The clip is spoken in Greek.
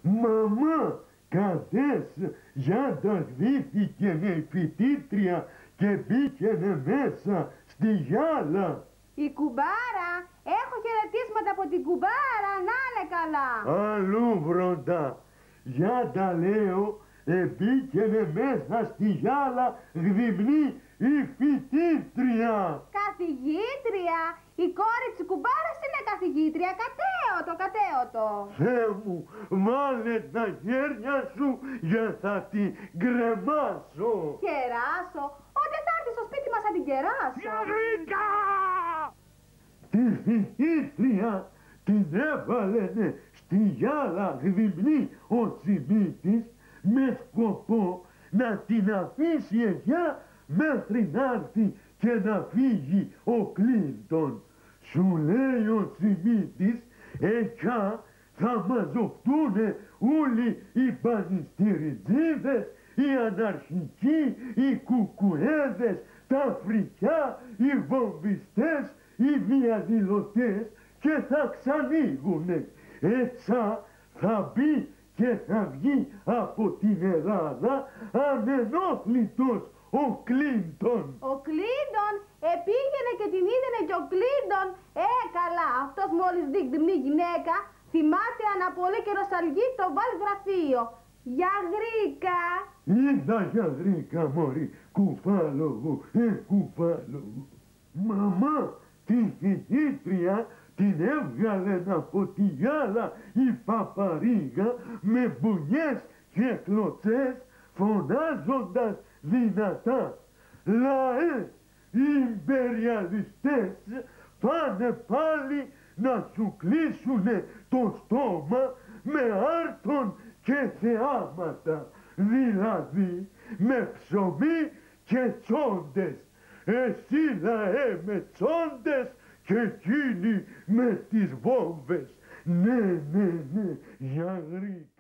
Μαμά, καθές για τα γδύθηκε η φοιτήτρια και μπήκαινε μέσα στη γυάλα. Η κουμπάρα, έχω χαιρετίσματα από την κουμπάρα, να είναι καλά. Αλλού βροντά, για τα λέω, μπήκαινε μέσα στη γυάλα γδυμνή η φοιτήτρια. Καθηγήτρια, η κόρη της κουμπάρας είναι καθηγήτρια, κατέωτο. Θεέ μου, βάλε τα χέρια σου για θα την γκρεμάσω. Κεράσω, ότι θα έρθει στο σπίτι μας να την κεράσω. Γιαγρίκα! Τη φοιτήτρια την έβαλαινε στη γυάλα γδυμνή ο Τσιμίτης με σκοπό να την αφήσει εκεί μέχρι να έρθει και να φύγει ο Κλίντον. Σου λέει ο Τσιμίτης, εκεί θα μαζευτούνε όλοι οι πανιστηριτζίδες, οι αναρχικοί, οι κουκουέδες, τα φρικιά, οι βομβιστές, οι διαδηλωτές και θα ξανοίγουνε. Έτσι θα μπει και θα βγει από την Ελλάδα ανενόχλητος ο Κλίντον. Ο Κλίντον επήγαινε και την είδαινε και ο Κλίντον. Καλά, αυτός μόλις δείχνει γυναίκα θυμάται αναπολύ και νοσταλγεί το βαλγραφείο. Γιαγρίκα! Είδα Γιαγρίκα μωρή, κουφάλογο, κουφάλογο. Μαμά, τη φοιτήτρια την έβγαλε από τη γυάλα η παπαρίγα με μπουνιές και κλωτσές φωνάζοντας δυνατά. Λαέ, οι ιμπεριαλιστές πάνε πάλι να σου κλείσουνε το στόμα με άρτον και θεάματα, δηλαδή με ψωμί και τσόντες. Εσύ λαέ με τσόντες και εκείνοι με τις βόμβες. Ναι, Γιαγρίκα.